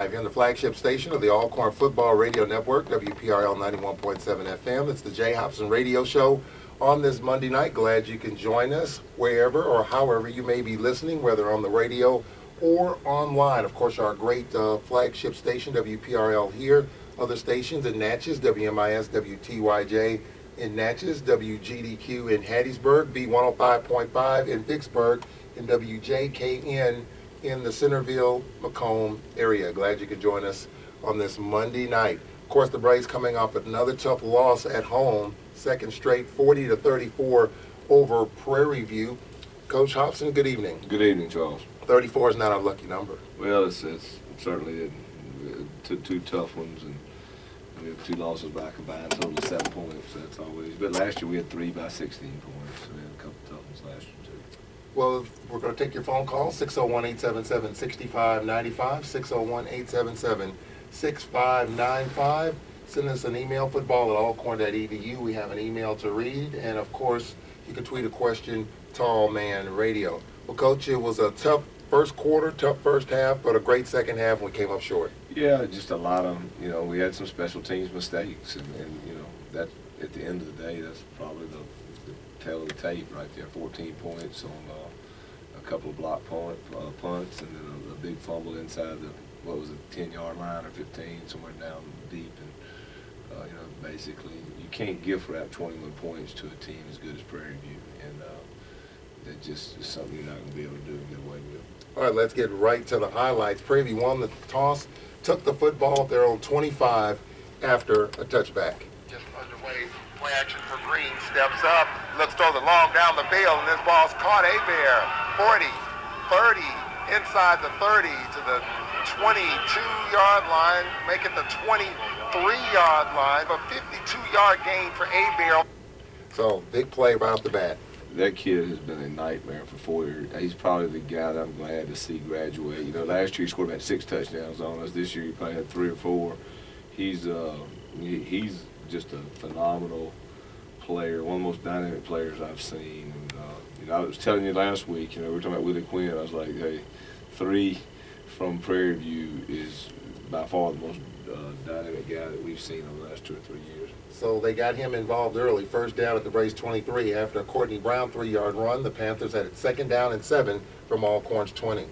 Live here on the flagship station of the Alcorn Football Radio Network, WPRL 91.7 FM. It's the Jay Hopson Radio Show on this Monday night. Glad you can join us wherever or however you may be listening, whether on the radio or online. Of course, our great flagship station, WPRL here. Other stations in Natchez, WMIS, WTYJ in Natchez, WGDQ in Hattiesburg, B105.5 in Vicksburg, and WJKN in the Centerville, Macomb area. Glad you could join us on this Monday night. Of course, the Braves coming off another tough loss at home, second straight, 40-34 over Prairie View. Coach Hopson, good evening. Good evening, Charles. 34 is not a lucky number. Well, it's certainly two tough ones, and we have two losses by a combined total of 7 points. That's always. But last year we had 3 by 16 points. So we had a couple tough ones last year too. Well, we're going to take your phone call, 601-877-6595, 601-877-6595. Send us an email, football@alcorn.edu. We have an email to read, and of course, you can tweet a question, Tall Man Radio. Well, Coach, it was a tough first quarter, tough first half, but a great second half when we came up short. Yeah, just a lot of, we had some special teams mistakes, and that at the end of the day, that's probably the tail of the tape right there. 14 points on a couple of block punts, and then a big fumble inside the, 10-yard line or 15, somewhere down deep. And, basically, you can't gift wrap 21 points to a team as good as Prairie View. And that just is something you're not going to be able to do and get away with. All right, let's get right to the highlights. Prairie View won the toss, took the football at their own 25 after a touchback. Just underway, play action for Green, steps up, looks throw the long down the field, and this ball's caught. Hebert, 40, 30, inside the 30 to the 22-yard line, make it the 23-yard line, but 52-yard gain for Hebert. So, big play right off the bat. That kid has been a nightmare for 4 years. He's probably the guy that I'm glad to see graduate. Last year he scored about 6 touchdowns on us. This year he probably had 3 or 4. He's just a phenomenal player, one of the most dynamic players I've seen. And, I was telling you last week, we were talking about Willie Quinn. I was like, hey, 3 from Prairie View is by far the most dynamic guy that we've seen over the last 2 or 3 years. So they got him involved early. First down at the Braves 23 after a Courtney Brown 3-yard run. The Panthers had it second down and 7 from Alcorn's 20. And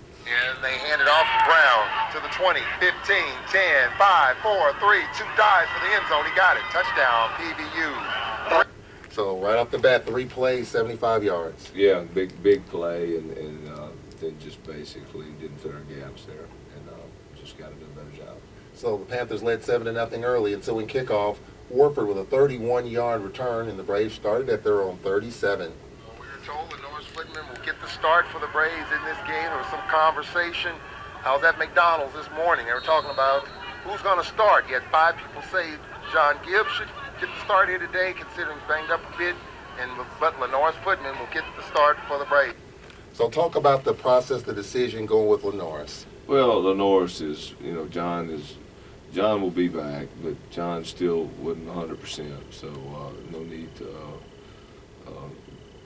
they hand it off to Brown to the 20, 15, 10, 5, 4, 3, 2 dives for the end zone. He got it. Touchdown, PVU. So right off the bat, 3 plays, 75 yards. Yeah, big play, and then just basically didn't fit our gaps there, and just got to do a better job. So the Panthers led 7-0 early, and so in kickoff, Warford with a 31-yard return, and the Braves started at their own 37. We were told that Norris Footman will get the start for the Braves in this game. There was some conversation. I was at McDonald's this morning. They were talking about who's going to start. You had 5 people say John Gibbs should get the start here today, considering he's banged up a bit, but Norris Footman will get the start for the Braves. So talk about the process, the decision going with Norris. Well, Norris is, John will be back, but John still wasn't 100%, so no need to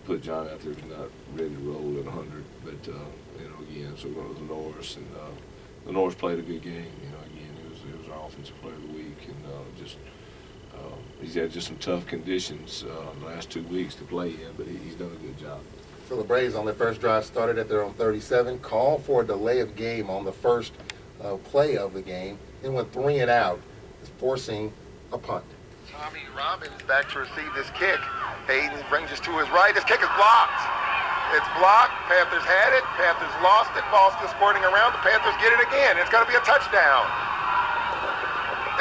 put John out there if he's not ready to roll at 100. But again, so we're going to Norris, and Norris played a good game. Again, he was our offensive player of the week, and he's had just some tough conditions the last 2 weeks to play in, but he's done a good job. So the Braves on their first drive started at their own 37, called for a delay of game on the first play of the game, then went 3 and out, forcing a punt. Tommy Robbins back to receive this kick. Hayden brings it to his right. This kick is blocked. It's blocked. Panthers had it. Panthers lost it. Ball still squirting around. The Panthers get it again. It's going to be a touchdown.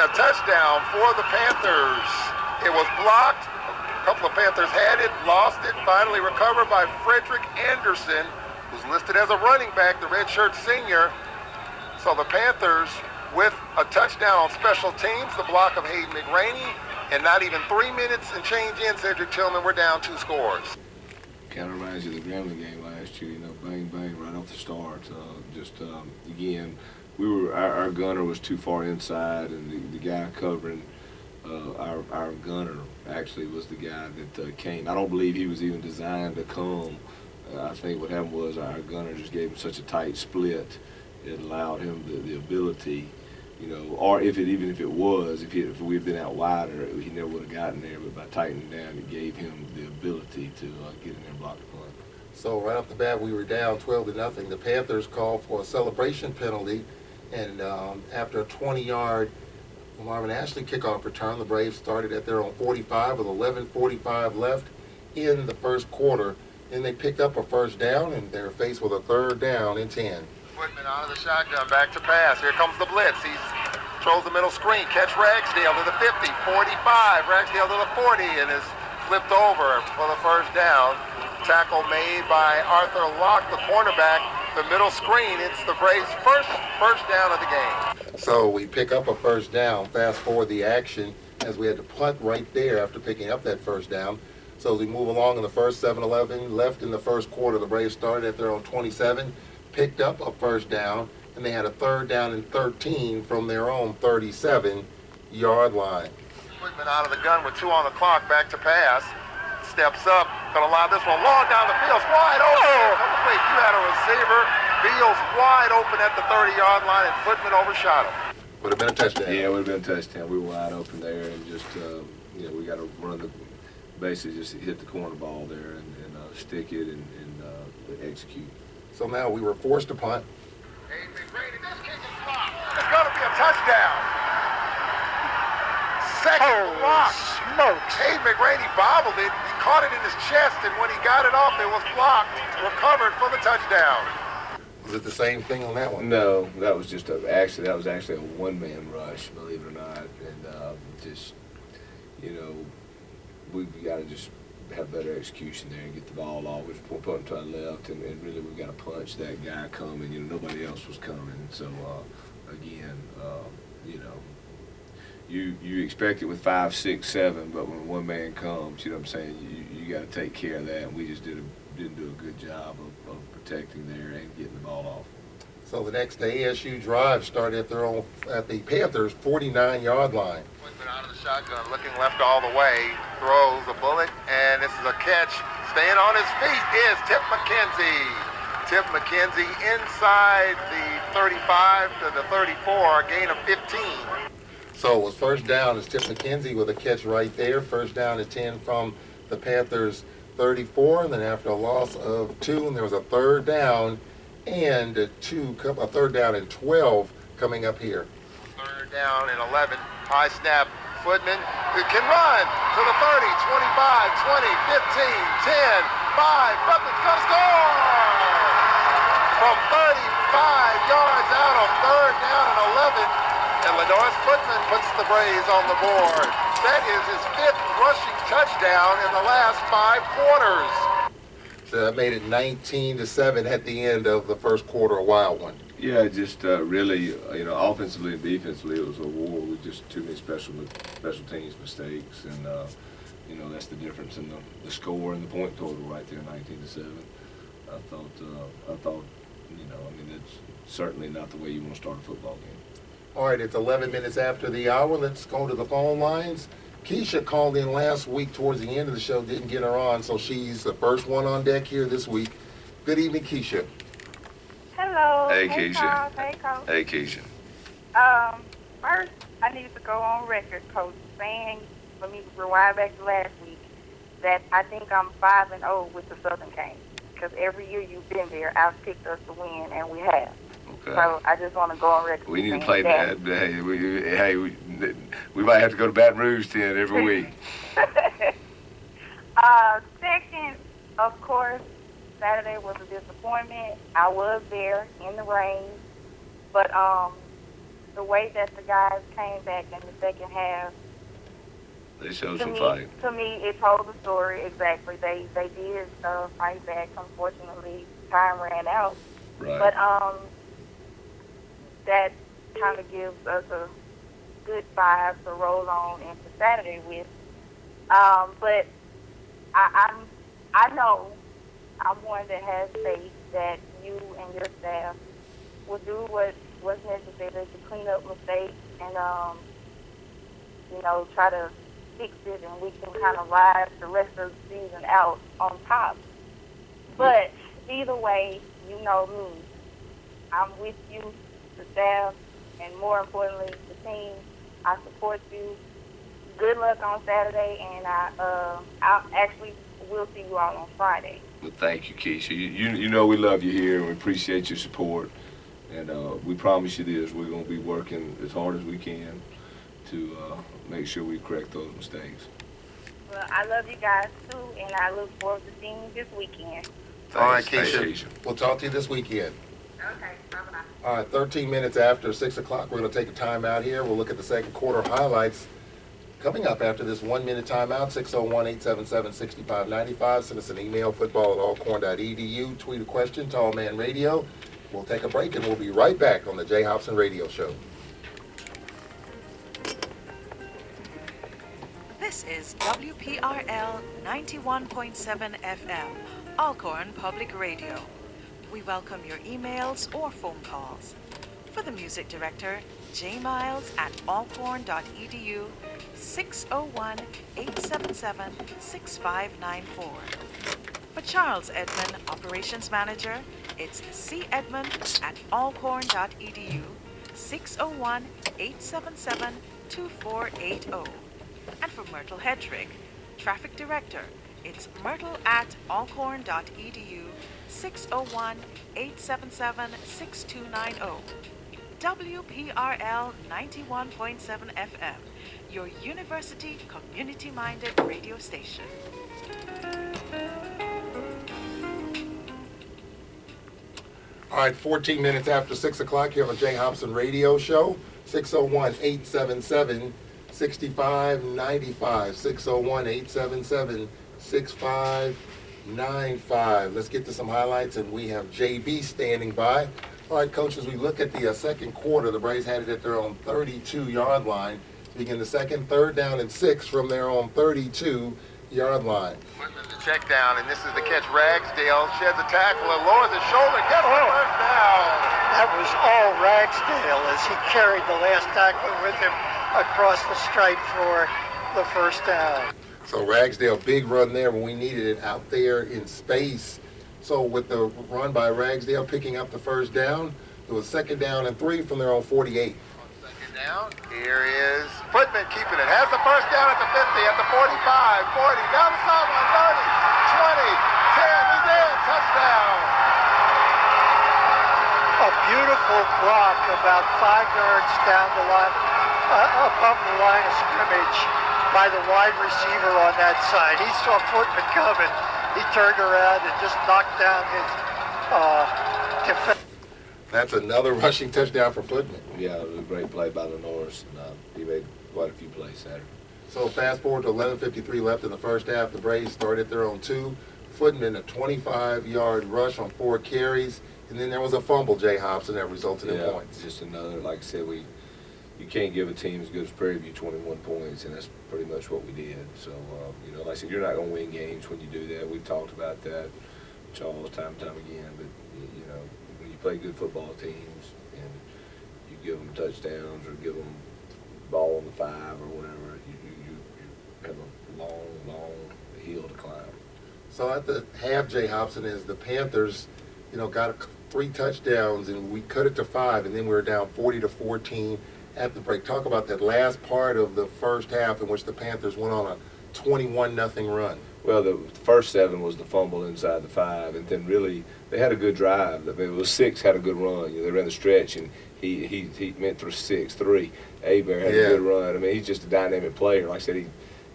A touchdown for the Panthers. It was blocked. A couple of Panthers had it, lost it, finally recovered by Frederick Anderson, who's listed as a running back, the redshirt senior. So the Panthers with a touchdown on special teams, the block of Hayden McRaney, and not even 3 minutes and change in, Cedric Tillman, we're down 2 scores. Kind of reminds you of the Grambling game last year, bang, bang, right off the start. Again, our gunner was too far inside, and the guy covering our gunner actually was the guy that came. I don't believe he was even designed to come. I think what happened was our gunner just gave him such a tight split, it allowed him the ability you know, or even if it was, if we had been out wider, he never would have gotten there. But by tightening down, it gave him the ability to get in there and block the punt. So right off the bat, we were down 12-0. The Panthers called for a celebration penalty, and after a 20-yard Marvin Ashley kickoff return, the Braves started at their own 45 with 11:45 left in the first quarter. Then they picked up a first down, and they're faced with a 3rd down and 10. Whitman out of the shotgun, back to pass. Here comes the blitz. He throws the middle screen. Catch Ragsdale to the 50, 45. Ragsdale to the 40, and is flipped over for the first down. Tackle made by Arthur Locke, the cornerback. The middle screen. It's the Braves' first down of the game. So we pick up a first down. Fast forward the action as we had to punt right there after picking up that first down. So as we move along in the first 7-11 left in the first quarter, the Braves started at their own 27, picked up a first down, and they had a 3rd down and 13 from their own 37-yard line. Whitman out of the gun with 2 on the clock, back to pass. Steps up, gonna line this one long down the field, wide open. Wait, you had a receiver. Beals wide open at the 30-yard line, and Whitman overshot him. Would have been a touchdown. Yeah, it would have been a touchdown. We were wide open there, and just you know, we got to run basically just hit the corner ball there and stick it and execute. So now we were forced to punt. Hey, McGrady, this kick is blocked. It's gonna be a touchdown. Second block. Smokes. Hey, McGrady bobbled it. He caught it in his chest, and when he got it off, it was blocked. Recovered for the touchdown. Was it the same thing on that one? No, that was just actually a one-man rush, believe it or not, and just, you know, we've got to just have better execution there and get the ball off. We're putting to our left, and really we've got to punch that guy coming. You know, nobody else was coming, so again, you know, you expect it with 5, 6, 7, but when one man comes, you know what I'm saying, you got to take care of that, and we just didn't do a good job of protecting there and getting the ball off. So the next ASU drive started at the Panthers' 49-yard line. Whitman out of the shotgun, looking left all the way, throws a bullet, and this is a catch. Staying on his feet is Tip McKenzie. Tip McKenzie inside the 35 to the 34, a gain of 15. So it was first down as Tip McKenzie with a catch right there. First down and 10 from the Panthers' 34, and then after a loss of 2, and there was a 3rd down and a 3rd down and 12 coming up here. 3rd down and 11. High snap. Footman can run to the 30, 25, 20, 15, 10, 5. Footman's going to score! From 35 yards out on 3rd down and 11. And Lenoris Footman puts the Braves on the board. That is his 5th rushing touchdown in the last 5 quarters. So that made it 19-7 at the end of the first quarter, a wild one. Yeah, just really, you know, offensively and defensively, it was a war with just too many special teams mistakes, and you know, that's the difference in the score and the point total right there, 19-7. I thought, you know, I mean, that's certainly not the way you want to start a football game. All right, it's 11 minutes after the hour. Let's go to the phone lines. Keisha called in last week towards the end of the show, didn't get her on, so she's the first one on deck here this week. Good evening, Keisha. Hello. Hey, Keisha. Coach. Hey, Coach. Hey, Keisha. First, I need to go on record, Coach, saying, for me to rewind back to last week, that I think I'm 5-0 with the Southern Canes. Because every year you've been there, I've picked us to win, and we have. Okay. So I just want to go on record. We need to play that. Hey, we might have to go to Baton Rouge then every week. Second, of course, Saturday was a disappointment. I was there in the rain, but the way that the guys came back in the second half, They showed some fight. to me, it told the story exactly. They did fight back. Unfortunately, time ran out. Right. But that kind of gives us a good vibe to roll on into Saturday with. But I know I'm one that has faith that you and your staff will do what's necessary to clean up mistakes and you know, try to fix it, and we can kind of ride the rest of the season out on top. But either way, you know me. I'm with you, the staff, and more importantly, the team. I support you. Good luck on Saturday, and I actually will see you all on Friday. Well, thank you, Keisha. You know we love you here, and we appreciate your support. And we promise you this, we're going to be working as hard as we can to make sure we correct those mistakes. Well, I love you guys, too, and I look forward to seeing you this weekend. All right, Thanks, Keisha. We'll talk to you this weekend. Okay, bye-bye. All right, 13 minutes after 6 o'clock, we're going to take a timeout here. We'll look at the second quarter highlights. Coming up after this 1 minute timeout, 601-877-6595. Send us an email, football@alcorn.edu. Tweet a question, Tall Man Radio. We'll take a break, and we'll be right back on the Jay Hopson Radio Show. This is WPRL 91.7 FM, Alcorn Public Radio. We welcome your emails or phone calls. For the music director, jmiles@alcorn.edu, 601-877-6594. For Charles Edmond, Operations Manager, it's cedmond@alcorn.edu, 601-877-2480. And for Myrtle Hedrick, Traffic Director, it's myrtle@alcorn.edu, 601-877-6290. WPRL 91.7 FM, your university community-minded radio station. All right, 14 minutes after 6 o'clock here on the Jay Hopson Radio Show, 601-877-6595, 601-877-6595. Let's get to some highlights, and we have JB standing by. All right, Coach, as we look at the second quarter, the Braves had it at their own 32-yard line. Begin the second, 3rd down and 6 from their own 32-yard line. Whitman the check down, and this is the catch. Ragsdale sheds a tackle and lowers his shoulder, gets the first down. That was all Ragsdale as he carried the last tackler with him across the stripe for the first down. So Ragsdale, big run there when we needed it out there in space. So with the run by Ragsdale picking up the first down, it was 2nd down and 3 from their own 48. On 2nd down, here is Footman keeping it. Has the first down at the 50, at the 45, 40, down the sideline, 30, 20, 10, he's in, touchdown. A beautiful block about 5 yards down the line, above the line of scrimmage by the wide receiver on that side. He saw Footman coming. He turned around and just knocked down his defense. That's another rushing touchdown for Footman. Yeah, it was a great play by Lenoris, and he made quite a few plays Saturday. So fast forward to 11:53 left in the first half. The Braves started their own 2. Footman, a 25-yard rush on 4 carries. And then there was a fumble, Jay Hopson, that resulted in points. Just another, like I said, you can't give a team as good as Prairie 21 points, and that's pretty much what we did. So, like I said, you're not going to win games when you do that. We've talked about that, Charles, time and time again. But, when you play good football teams and you give them touchdowns or give them ball on the 5 or whatever, you have a long hill to climb. So at the half, Jay Hopson, is the Panthers, got 3 touchdowns, and we cut it to 5, and then we were down 40-14 at the break. Talk about that last part of the first half in which the Panthers went on a 21-0 run. Well, the first 7 was the fumble inside the 5, and then really they had a good drive. I mean, it was 6 had a good run. They ran the stretch, and he went through 6-3. Abear had a good run. I mean, he's just a dynamic player. Like I said,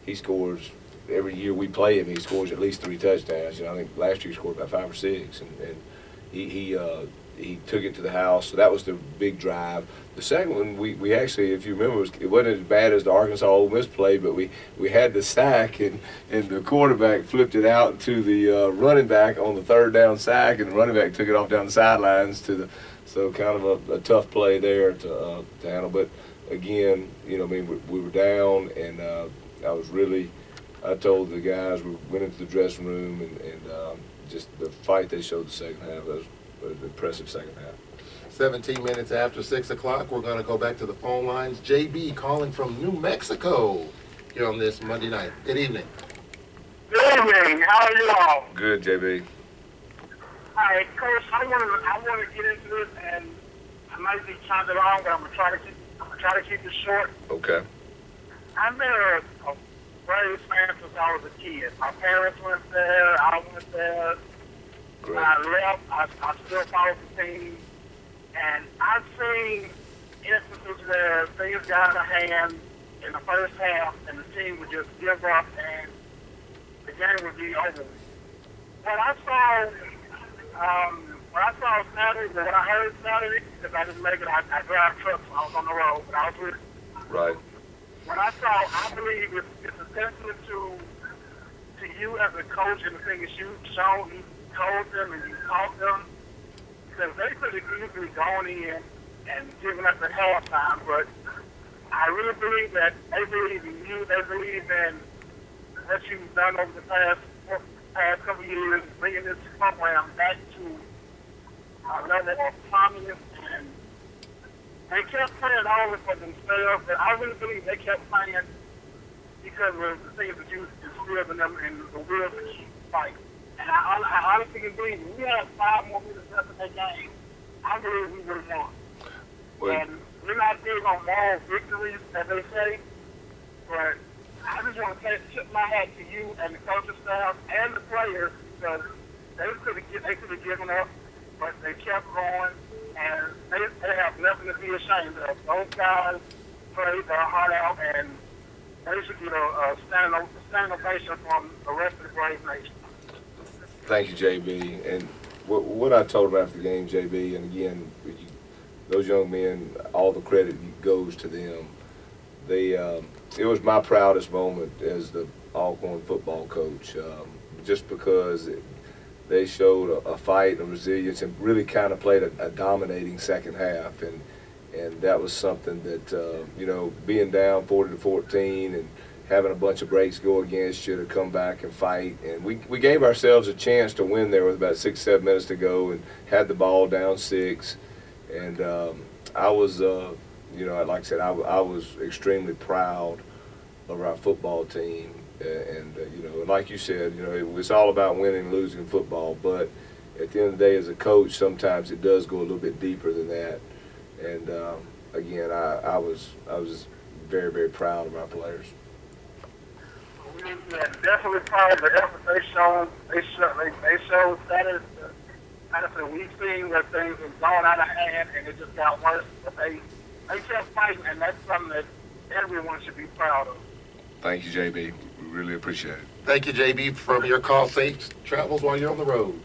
he scores every year we play him. He scores at least 3 touchdowns. I think last year he scored about 5 or 6, and he took it to the house. So that was the big drive. The second one, we actually, if you remember, it wasn't as bad as the Arkansas Ole Miss play, but we had the sack, and the quarterback flipped it out to the running back on the 3rd down sack, and the running back took it off down the sidelines so kind of a tough play there to handle. But again, we were down, and I told the guys, we went into the dressing room, and just the fight they showed the second half was an impressive second half. 17 minutes after 6 o'clock, we're going to go back to the phone lines. JB calling from New Mexico here on this Monday night. Good evening. Good evening. How are you all? Good, JB. All right, Coach, I want to get into this, and I might be kind of long, but I'm gonna try to keep it short. Okay. I've been a Braves fan since I was a kid. My parents went there. I went there. Great. When I left, I still followed the team. And I've seen instances where things got out of hand in the first half, and the team would just give up, and the game would be over. What I saw Saturday, what I heard Saturday, because I didn't make it, I drive trucks when I was on the road, but I was with. Right. What I saw, I believe it's a testament to you as a coach and the things you've shown, you told them and you taught them. Because they could have easily gone in and given us at halftime, but I really believe that they believe in you. They believe in what you've done over the past couple of years, bringing this program back to a level of prominence. And they kept playing all of it for themselves, but I really believe they kept playing because of the things that you instilled in them and the will to keep fighting. And I honestly can believe if we had 5 more minutes left in that game, I believe we would have won. Well, And we're not big on moral victories, as they say, but I just want to tip my hat to you and the coaching staff and the players because they could have given up, but they kept going, and they have nothing to be ashamed of. Those guys played their heart out, and they should get a standing ovation from the rest of the Brave Nation. Thank you, JB. And what I told them after the game, JB, and again, those young men, all the credit goes to them. It was my proudest moment as the Alcorn football coach, just because they showed a fight, a resilience, and really kind of played a dominating second half. And that was something that, being down 40-14 and having a bunch of breaks go against you to come back and fight. And we gave ourselves a chance to win there with about 6-7 minutes to go and had the ball down 6. And I was, like I said, I was extremely proud of our football team. And like you said, it's all about winning and losing football. But at the end of the day, as a coach, sometimes it does go a little bit deeper than that. And again, I was very, very proud of our players. We are definitely proud of the effort they showed. They showed Saturday. We've seen where things have gone out of hand and it just got worse. But they kept fighting, and that's something that everyone should be proud of. Thank you, JB. We really appreciate it. Thank you, JB, from your call. Safe travels while you're on the road.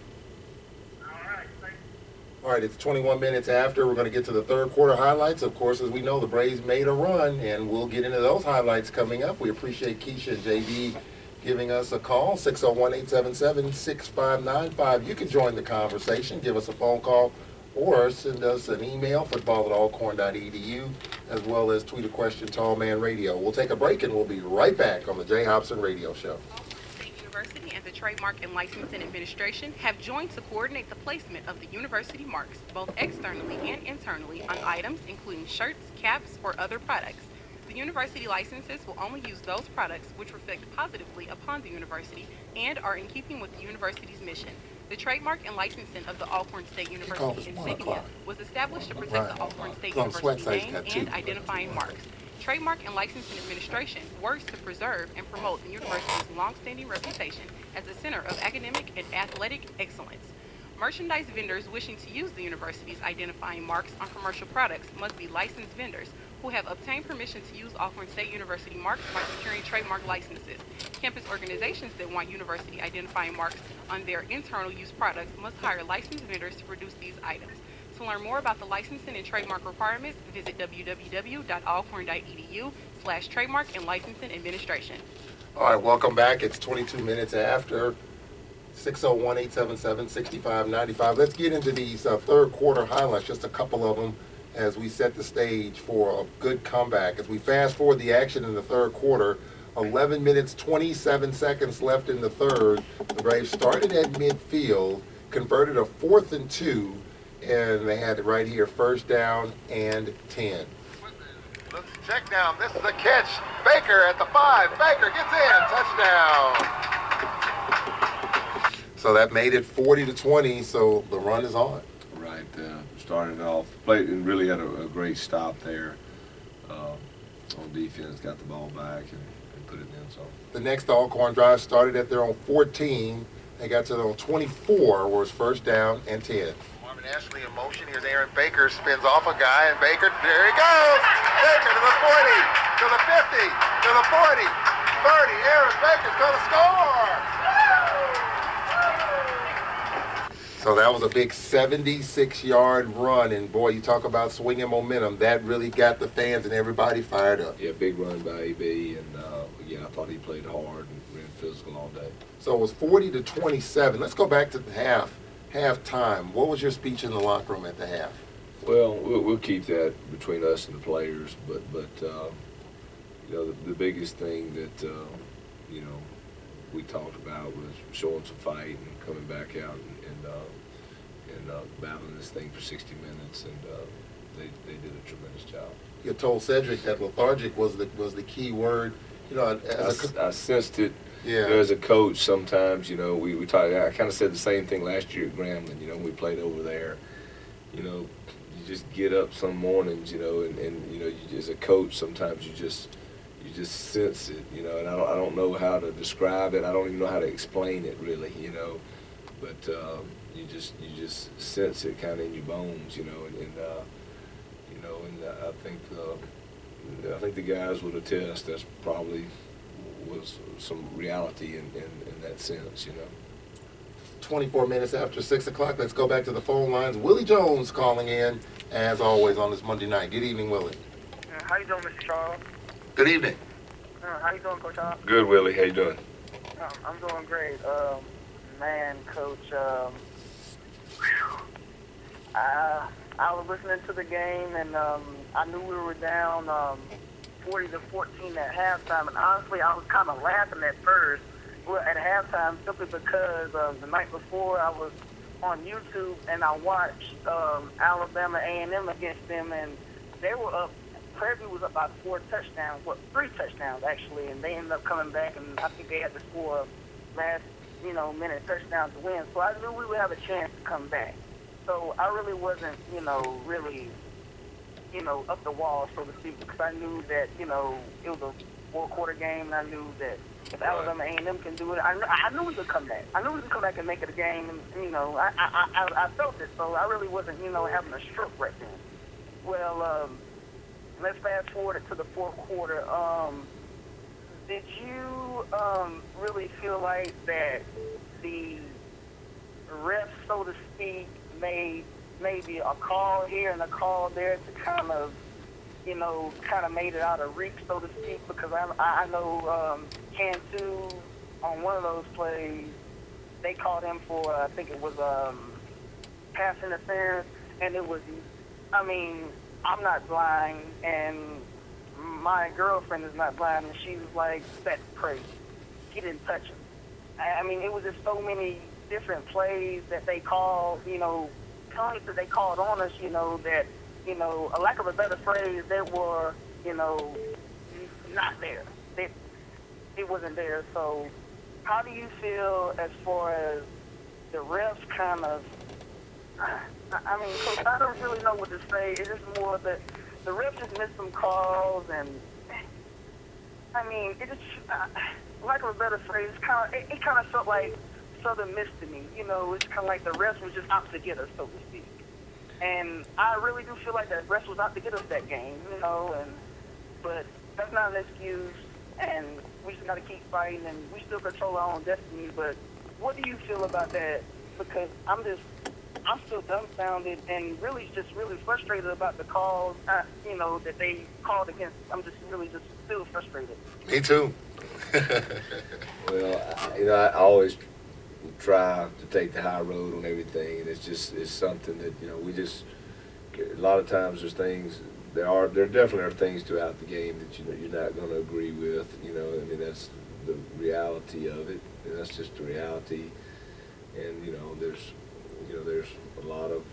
All right, it's 21 minutes after. We're going to get to the third quarter highlights. Of course, as we know, the Braves made a run, and we'll get into those highlights coming up. We appreciate Keisha and JB giving us a call, 601-877-6595. You can join the conversation, give us a phone call, or send us an email, football@alcorn.edu, as well as tweet a question to Tall Man Radio. We'll take a break, and we'll be right back on the Jay Hopson Radio Show. University and the Trademark and Licensing Administration have joined to coordinate the placement of the university marks, both externally and internally, on items including shirts, caps, or other products. The university licenses will only use those products which reflect positively upon the university and are in keeping with the university's mission. The trademark and licensing of the Alcorn State University insignia was established to protect the Alcorn State University name and identifying marks. Trademark and Licensing Administration works to preserve and promote the university's long-standing reputation as a center of academic and athletic excellence. Merchandise vendors wishing to use the university's identifying marks on commercial products must be licensed vendors who have obtained permission to use Alcorn State University marks by securing trademark licenses. Campus organizations that want university identifying marks on their internal use products must hire licensed vendors to produce these items. To learn more about the licensing and trademark requirements, visit www.alcorn.edu/trademark and licensing administration. All right, welcome back. It's 22 minutes after. 601-877-6595. Let's get into these third quarter highlights, just a couple of them, as we set the stage for a good comeback. As we fast forward the action in the third quarter, 11 minutes, 27 seconds left in the third. The Braves started at midfield, converted a 4th and 2, and they had it right here, 1st down and 10. Let's check down. This is a catch. Baker at the 5. Baker gets in. Touchdown. So that made it 40-20, so the run is on. Right. started off, played and really had a great stop there on defense, got the ball back and put it in the end zone. The next Alcorn drive started at their own 14. They got to their own 24, where it's first down and 10. Marvin Ashley in motion. Here's Aaron Baker, spins off a guy, and Baker, there he goes! Baker to the 40, to the 50, to the 40, 30. Aaron Baker's going to score! So that was a big 76-yard run, and boy, you talk about swinging momentum. That really got the fans and everybody fired up. Yeah, big run by AB, and again, I thought he played hard and ran physical all day. So it was 40-27. Let's go back to the halftime. What was your speech in the locker room at the half? Well, we'll keep that between us and the players, but you know, the biggest thing that you know, we talked about was showing some fight and coming back out and battling this thing for 60 minutes, and they did a tremendous job. You told Cedric that lethargic was the key word. You know, I sensed it. Yeah. You know, as a coach, sometimes, you know, we talked. I kind of said the same thing last year at Grambling. You know, when we played over there. You know, you just get up some mornings, you know, and you know, you, as a coach, sometimes you just sense it, you know, and I don't know how to describe it. I don't even know how to explain it really, you know, but you just sense it kind of in your bones, you know, and you know, and I think the guys would attest that's probably was some reality in that sense, you know. 24 minutes after 6 o'clock. Let's go back to the phone lines. Willie Jones calling in, as always, on this Monday night. Good evening, Willie. How you doing, Mr. Charles? Good evening. How you doing, Coach Hopson? Good, Willie. How you doing? I'm doing great. Man, Coach, I was listening to the game, and I knew we were down 40-14 at halftime, and honestly, I was kind of laughing at first. Well, at halftime, simply because the night before I was on YouTube and I watched Alabama A&M against them, and they were up. Prairie was up by 3 touchdowns actually, and they ended up coming back, and I think they had to score last minute touchdown to win. So I knew we would have a chance to come back. So I really wasn't really up the wall, so to speak, because I knew that it was a 4-quarter game, and I knew that if Alabama A&M can do it, I knew we could come back. I knew we could come back and make it a game, and I felt it. So I really wasn't having a stroke right then. Well, let's fast forward it to the 4th quarter. Did you really feel like that the refs, so to speak, made maybe a call here and a call there to kind of made it out of reach, so to speak? Because I know Cantu, on one of those plays, they called him for, I think it was pass interference, and it was, I'm not blind, and my girlfriend is not blind, and she was like, that's crazy. He didn't touch him. It was just so many different plays that they called, penalties that they called on us, that, a lack of a better phrase, they were, not there. It wasn't there. So how do you feel as far as the refs kind of, Coach, I don't really know what to say. It's just more that the refs just missed some calls, and it just, lack of a better phrase, it kind of felt like Southern Miss to me. It's kind of like the refs was just out to get us, so to speak. And I really do feel like the refs was out to get us that game, but that's not an excuse, and we just got to keep fighting, and we still control our own destiny. But what do you feel about that? Because I'm still dumbfounded and really frustrated about the calls, that they called against. I'm just still frustrated. Me too. Well, I always try to take the high road on everything, and it's something that we just, a lot of times there's things, there definitely are things throughout the game that you're not going to agree with. That's the reality of it, and that's just the reality. And there's a lot of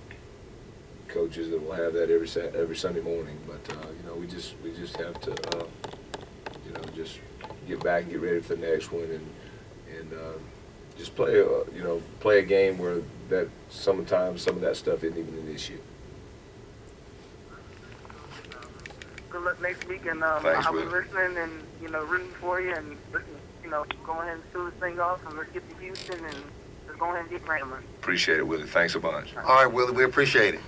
coaches that will have that every Sunday morning, but we just have to just get back and get ready for the next one, and just play a game where that sometimes some of that stuff isn't even an issue. next week, and Thanks, I'll be Willie. listening and, rooting for you, and, go ahead and steal this thing off, and let's get to Houston, and let's go ahead and get Grambling. Appreciate it, Willie. Thanks a bunch. All right, Willie, we appreciate it.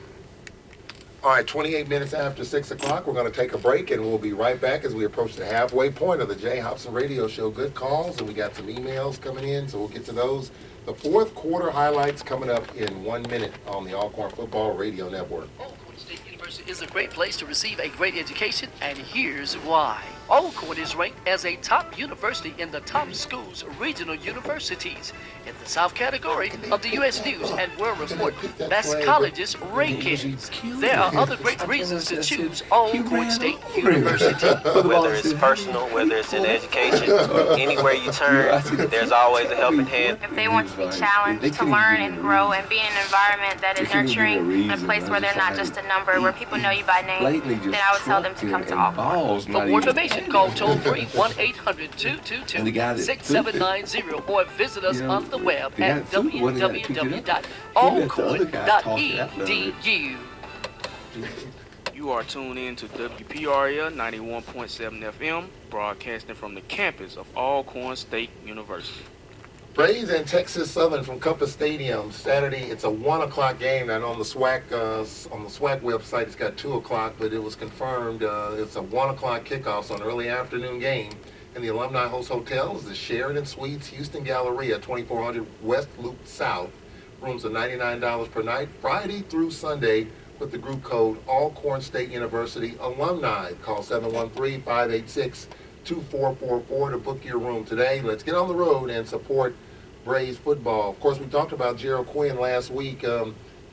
All right, 28 minutes after 6 o'clock, we're going to take a break, and we'll be right back as we approach the halfway point of the Jay Hopson Radio Show. Good calls, and we got some emails coming in, so we'll get to those. The fourth quarter highlights coming up in 1 minute on the Alcorn Football Radio Network. Alcorn State University is a great place to receive a great education, and here's why. Alcorn is ranked as a top university in the top schools regional universities in the South category of the U.S. News and World Report Best Colleges rankings. There are other great reasons to choose Alcorn State University. Whether it's personal, whether it's in education, anywhere you turn, there's always a helping hand. If they want to be challenged, to learn and grow and be in an environment that is nurturing, in a place where they're not just a number, where people know you by name, then I would tell them to come to Alcorn. For more information, call toll-free 1-800-222-6790 or visit us on the web at www.alcorn.edu. You are tuned in to WPRL 91.7 FM, broadcasting from the campus of Alcorn State University. Braves and Texas Southern from Compass Stadium Saturday. It's a 1 o'clock game, and on the SWAC website it's got 2 o'clock, but it was confirmed it's a 1 o'clock kickoff, so an early afternoon game. And the Alumni Host Hotel is the Sheridan Suites Houston Galleria, 2400 West Loop South. Rooms are $99 per night, Friday through Sunday, with the group code Alcorn State University Alumni. Call 713-586-2444 to book your room today. Let's get on the road and support Braves football. Of course, we talked about Gerald Quinn last week.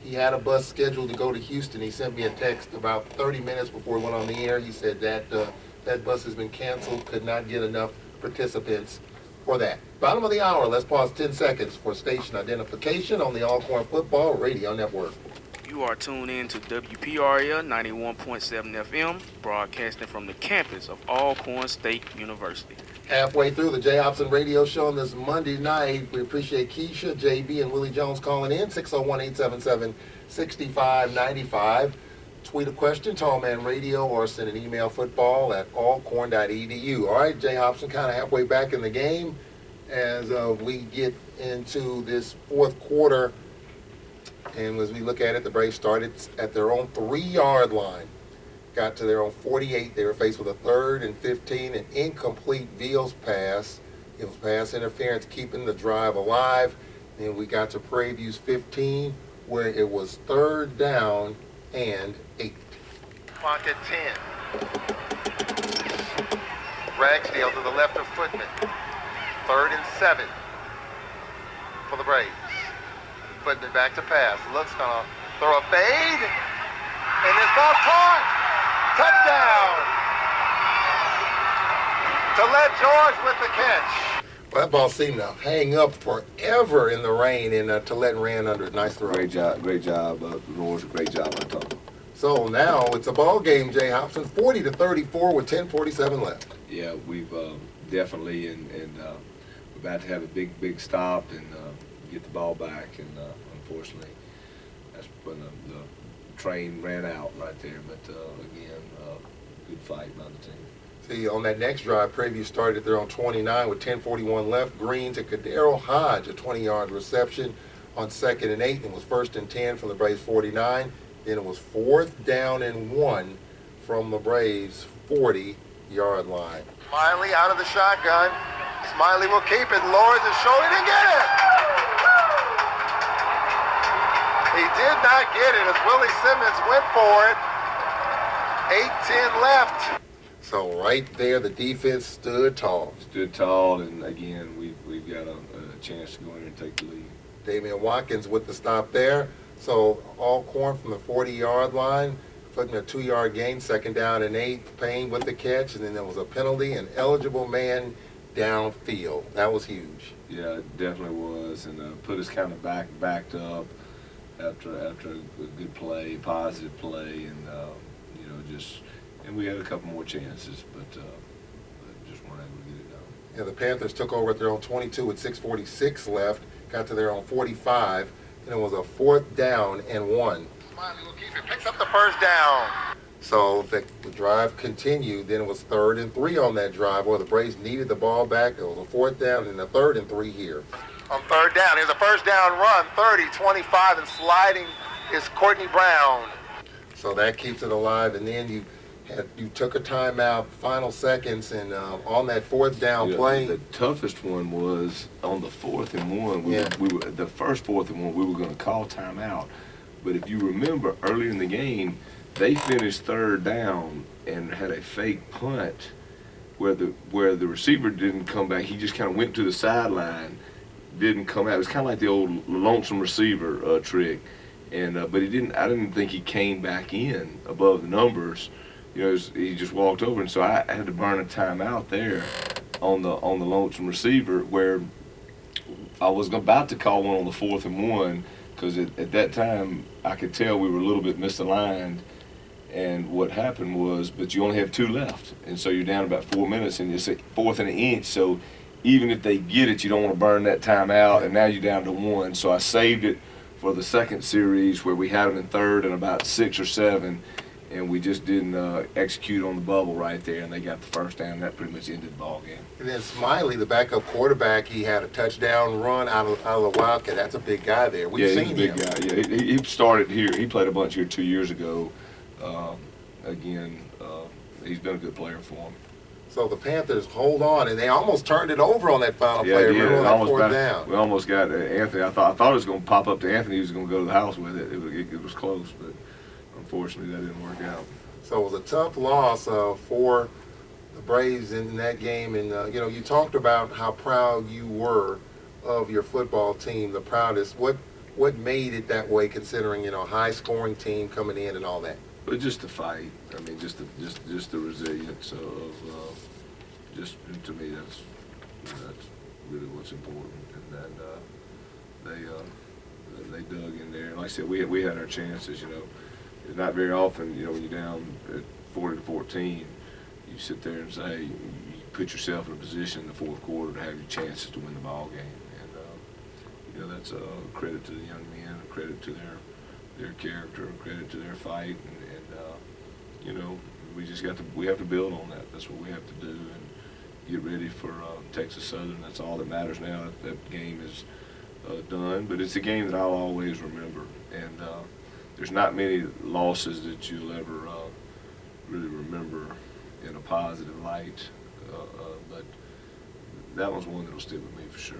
He had a bus scheduled to go to Houston. He sent me a text about 30 minutes before we went on the air. He said that that bus has been canceled, could not get enough participants for that. Bottom of the hour, let's pause 10 seconds for station identification on the Alcorn Football Radio Network. You are tuned in to WPRL 91.7 FM, broadcasting from the campus of Alcorn State University. Halfway through the Jay Hopson Radio Show on this Monday night, we appreciate Keisha, JB, and Willie Jones calling in, 601-877-6595. Tweet a question, Tallman Radio, or send an email, football@alcorn.edu. All right, Jay Hopson kind of halfway back in the game as we get into this fourth quarter. And as we look at it, the Braves started at their own 3-yard line. Got to their own 48. They were faced with a 3rd and 15, an incomplete Veals pass. It was pass interference, keeping the drive alive. Then we got to Prairie View's 15, where it was 3rd down and 8. Clock at 10. Ragsdale to the left of Footman. 3rd and 7 for the Braves. Footman back to pass. Looks gonna throw a fade. And it's ball caught. Touchdown. Tillette George with the catch. Well, that ball seemed to hang up forever in the rain, and Tillette ran under it. Nice throw. Great job, Lawrence. Great job on top. So now it's a ball game, Jay Hopson, 40-34 with 10:47 left. Yeah, we've definitely, and we're about to have a big stop and get the ball back, and unfortunately, that's when the train ran out right there. But again, good fight by the team. See, on that next drive, Prairie View started there on 29 with 10:41 left. Green to Kadero Hodge, a 20-yard reception on 2nd and 8, and was 1st and 10 from the Braves 49. Then it was 4th down and 1 from the Braves 40-yard line. Smiley out of the shotgun. Smiley will keep it, lowers his shoulder, didn't get it! He did not get it as Willie Simmons went for it. 8:10 left. So right there, the defense stood tall. And again, we've got a chance to go in and take the lead. Damian Watkins with the stop there. So Alcorn from the 40-yard line, putting a 2-yard gain, 2nd down and 8. Payne with the catch, and then there was a penalty, an eligible man downfield. That was huge. Yeah, it definitely was, and put us kind of backed up after a good play, positive play, and and we had a couple more chances, but just weren't able to get it done. Yeah, the Panthers took over at their own 22 with 6:46 left, got to their own 45, and it was a 4th down and 1. Smiley will keep it, picks up the 1st down. So the drive continued. Then it was 3rd and 3 on that drive where the Braves needed the ball back. It was a 4th down and a 3rd and 3 here. On 3rd down, here's a first down run, 30, 25, and sliding is Courtney Brown. So that keeps it alive. And then you took a timeout, final seconds, and on that 4th down play. The toughest one was on the 4th and 1. The first 4th and 1, we were going to call timeout. But if you remember earlier in the game, they finished 3rd down and had a fake punt where the receiver didn't come back. He just kind of went to the sideline, didn't come out. It was kind of like the old lonesome receiver trick. And but he didn't. I didn't think he came back in above the numbers. You know, he just walked over, and so I had to burn a timeout there on the lonesome receiver where I was about to call one on the 4th and 1 because at that time I could tell we were a little bit misaligned. And what happened was, but you only have 2 left, and so you're down about 4 minutes, and it's a 4th and an inch. So even if they get it, you don't want to burn that timeout, and now you're down to 1. So I saved it for the second series where we had them in 3rd and about 6 or 7, and we just didn't execute on the bubble right there, and they got the first down, and that pretty much ended the ball game. And then Smiley, the backup quarterback, he had a touchdown run out of the Wildcat. That's a big guy there. We've seen he's a big guy. Yeah, he started here. He played a bunch here 2 years ago. He's been a good player for him. So the Panthers hold on, and they almost turned it over on that final play. Yeah, on that 4th down. We almost got Anthony. I thought it was going to pop up to Anthony. He was going to go to the house with it. It was close, but unfortunately that didn't work out. So it was a tough loss for the Braves in that game. And, you talked about how proud you were of your football team, the proudest. What made it that way, considering, high-scoring team coming in and all that? But just the fight. I mean, just the resilience of just to me that's really what's important. And they dug in there. And like I said, we had our chances. It's not very often. When you're down at 40-14, you sit there and say you put yourself in a position in the 4th quarter to have your chances to win the ball game. And that's a credit to the young men, a credit to their character, a credit to their fight, and we have to build on that. That's what we have to do, and get ready for Texas Southern. That's all that matters now. That game is done, but it's a game that I'll always remember. And there's not many losses that you'll ever really remember in a positive light, but that was one that'll stick with me for sure.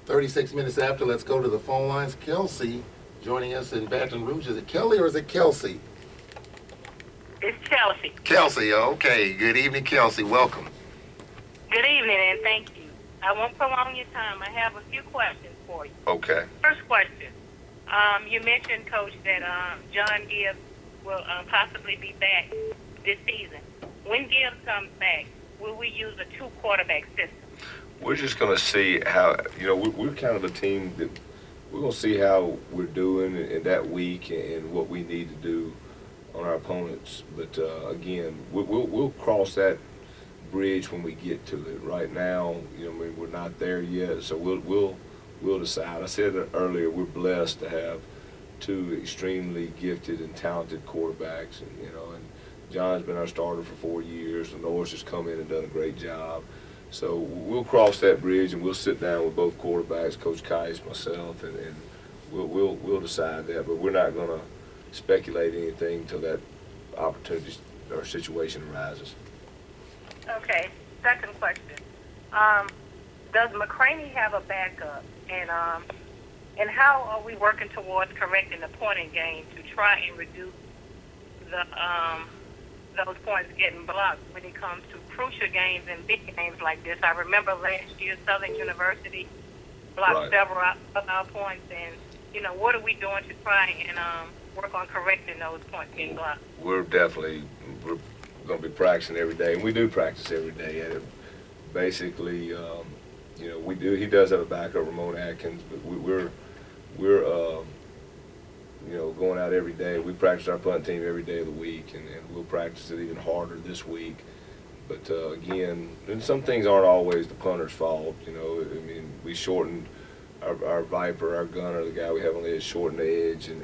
36 minutes after, let's go to the phone lines. Kelsey joining us in Baton Rouge. Is it Kelly or is it Kelsey? It's Chelsea. Kelsey, okay. Good evening, Kelsey. Welcome. Good evening, and thank you. I won't prolong your time. I have a few questions for you. Okay. First question. You mentioned, Coach, that John Gibbs will possibly be back this season. When Gibbs comes back, will we use a 2-quarterback system? We're just going to see how, we're kind of a team that we're going to see how we're doing in that week and what we need to do on our opponents. But again, we'll cross that bridge when we get to it. Right now, we're not there yet, so we'll decide. I said it earlier, we're blessed to have 2 extremely gifted and talented quarterbacks, and John's been our starter for 4 years, and Norris has come in and done a great job. So we'll cross that bridge and we'll sit down with both quarterbacks, Coach Kais, myself, and we'll decide that. But we're not going to speculate anything until that opportunity or situation arises. Okay. Second question. Does McCraney have a backup? And how are we working towards correcting the pointing game to try and reduce those points getting blocked when it comes to crucial games and big games like this? I remember last year Southern University blocked several of our points, and what are we doing to try and work on correcting those points getting blocked? We're going to be practicing every day, and we do practice every day at it. Basically, we do. He does have a backup, Ramon Atkins, but we're going out every day. We practice our punt team every day of the week, and we'll practice it even harder this week. But again, and some things aren't always the punter's fault. We shortened our Viper, our gunner, the guy we have on the edge, shortened the edge, and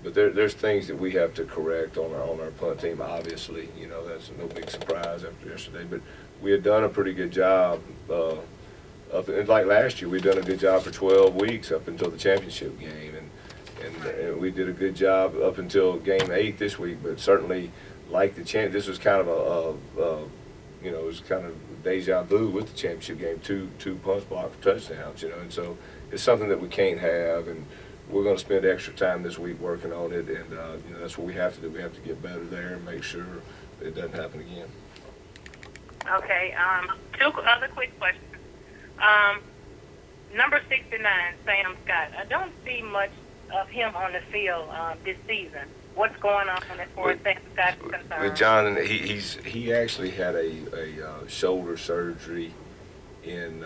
But there's things that we have to correct on our punt team. Obviously, you know, that's no big surprise after yesterday. But we had done a pretty good job. And like last year, we'd done a good job for 12 weeks up until the championship game, and we did a good job up until game 8 this week. But certainly, like this was kind of you know, it was kind of deja vu with the championship game. Two punts blocked for touchdowns, you know, and so it's something that we can't have, and we're going to spend extra time this week working on it, and you know, that's what we have to do. We have to get better there and make sure it doesn't happen again. Okay. 2 other quick questions. Number 69, Sam Scott. I don't see much of him on the field this season. What's going on as far as Sam Scott is concerned? With John, he actually had a shoulder surgery in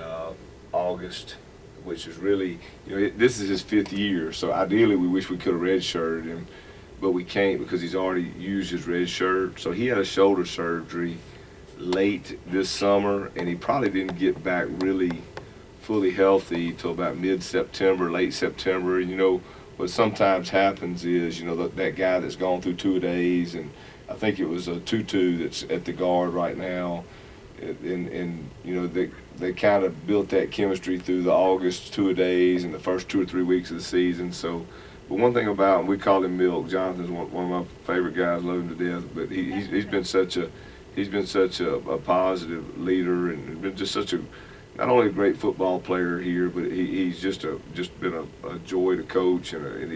August, which is really, you know, this is his 5th year. So ideally, we wish we could have redshirted him, but we can't because he's already used his red shirt. So he had a shoulder surgery late this summer, and he probably didn't get back really fully healthy till about mid-September, late September. You know, what sometimes happens is, you know, that guy that's gone through 2 days, and I think it was a Tutu that's at the guard right now, and you know, they kind of built that chemistry through the August 2 days and the first 2 or 3 weeks of the season. So, but one thing about him, we call him Milk. Jonathan's one of my favorite guys, love him to death. But he's been such a positive leader, and been just such a, not only a great football player here, but he's just been a joy to coach, and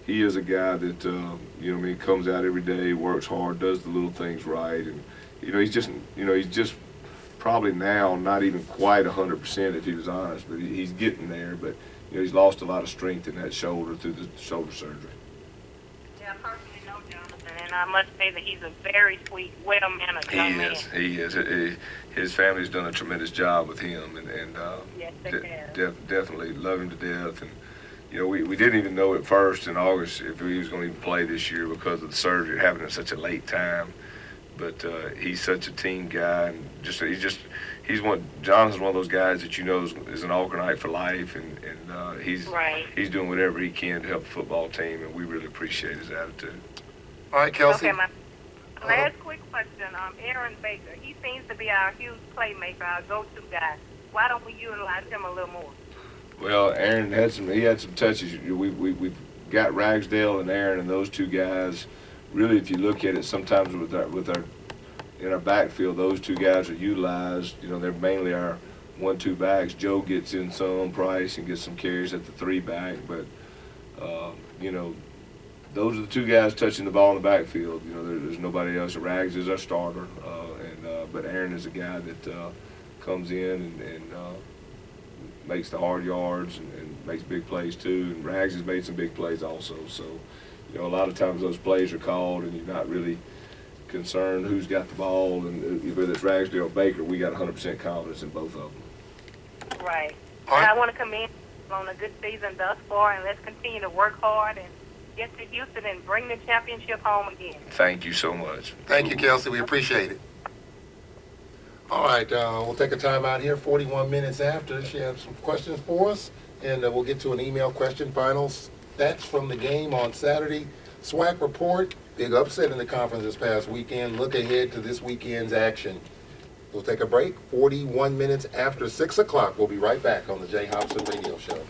he is a guy that you know, I mean, comes out every day, works hard, does the little things right, and you know, he's just probably now not even quite 100% if he was honest, but he's getting there. But you know, he's lost a lot of strength in that shoulder through the shoulder surgery. Yeah, I personally know Jonathan, and I must say that he's a very sweet, well-mannered young man. He is. His family's done a tremendous job with him, and yes, they have. definitely love him to death. And you know, we didn't even know at first in August if he was going to even play this year because of the surgery happening at such a late time. But he's such a team guy, and Jonathan's one of those guys that you know is an Alcornite for life, and he's doing whatever he can to help the football team, and we really appreciate his attitude. All right, Kelsey. Okay, my last quick question. Aaron Baker, he seems to be our huge playmaker, our go-to guy. Why don't we utilize him a little more? Well, Aaron had some touches. We've got Ragsdale and Aaron, and those 2 guys. Really, if you look at it, sometimes in our backfield, those 2 guys are utilized. You know, they're mainly our 1-2 backs. Joe gets in some, Price, and gets some carries at the 3 back. But you know, those are the 2 guys touching the ball in the backfield. You know, there's nobody else. Rags is our starter, but Aaron is a guy that comes in and makes the hard yards and makes big plays too. And Rags has made some big plays also. So, you know, a lot of times those plays are called, and you're not really concerned who's got the ball, and whether it's Ragsdale or Baker, we got 100% confidence in both of them. Right. And I want to commend on a good season thus far, and let's continue to work hard and get to Houston and bring the championship home again. Thank you so much. Thank you, Kelsey. We appreciate it. All right, we'll take a time out here, 41 minutes after. She has some questions for us, and we'll get to an email question. Final stats from the game on Saturday. SWAC report, big upset in the conference this past weekend. Look ahead to this weekend's action. We'll take a break, 41 minutes after 6 o'clock. We'll be right back on the Jay Hopson Radio Show.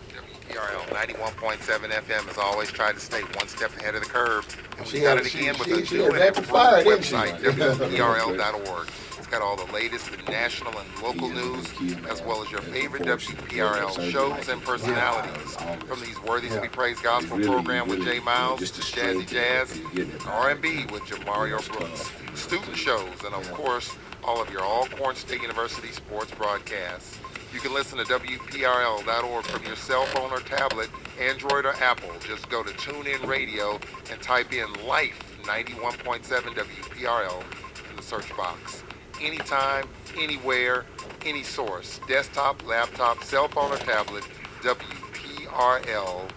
WPRL 91.7 FM has always tried to stay one step ahead of the curve. And She we got had- it again she- with she- a she new had and rapid fire, improved didn't she? website, WPRL.org. It's got all the latest in national and local news, as well as your favorite WPRL shows and personalities. From these worthy to be praised gospel program with Jay Miles, Jazzy Jazz, R&B with Jamario Brooks, student shows, and of course, all of your Alcorn State University sports broadcasts. You can listen to WPRL.org from your cell phone or tablet, Android or Apple. Just go to TuneIn Radio and type in Life 91.7 WPRL in the search box. Anytime, anywhere, any source. Desktop, laptop, cell phone or tablet, WPRL